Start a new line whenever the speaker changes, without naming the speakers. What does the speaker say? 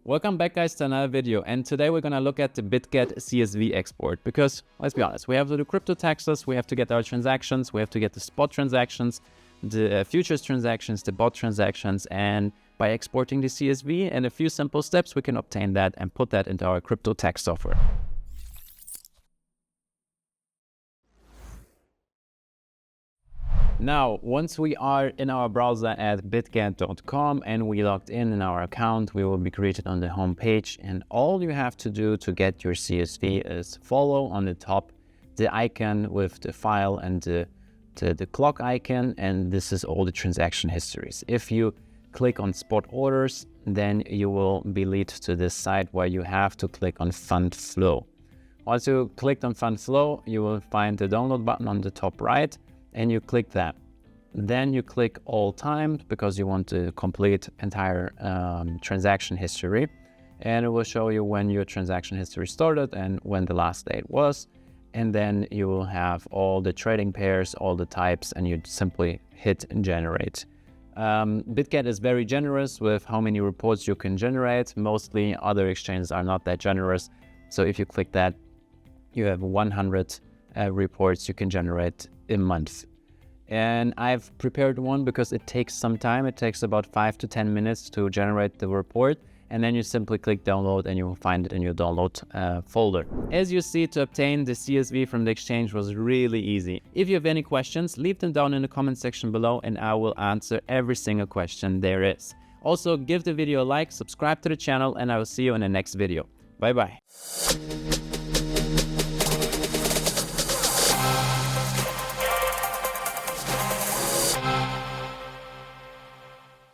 Welcome back, guys, to another video, and today we're gonna look at the Bitget CSV export because, let's be honest, we have to do crypto taxes, we have to get our transactions, we have to get the spot transactions, the futures transactions, the bot transactions, and by exporting the CSV and a few simple steps, we can obtain that and put that into our crypto tax software. Now, once we are in our browser at bitget.com and we logged in our account, we will be greeted on the home page, and all you have to do to get your CSV is follow on the top the icon with the file and the clock icon, and this is all the transaction histories. If you click on spot orders, then you will be led to this site where you have to click on fund flow. Once you clicked on fund flow, you will find the download button on the top right, and you click that. Then you click all time because you want to complete entire transaction history, and it will show you when your transaction history started and when the last date was, and then you will have all the trading pairs, all the types, and you simply hit generate. Bitget is very generous with how many reports you can generate. Mostly other exchanges are not that generous, so if you click that, you have 100 reports you can generate a month. And I've prepared one because it takes some time. It takes about 5 to 10 minutes to generate the report, and then you simply click download and you will find it in your download folder. As you see, to obtain the CSV from the exchange was really easy. If you have any questions, leave them down in the comment section below and I will answer every single question there is. Also, give the video a like, subscribe to the channel, and I will see you in the next video. Bye bye.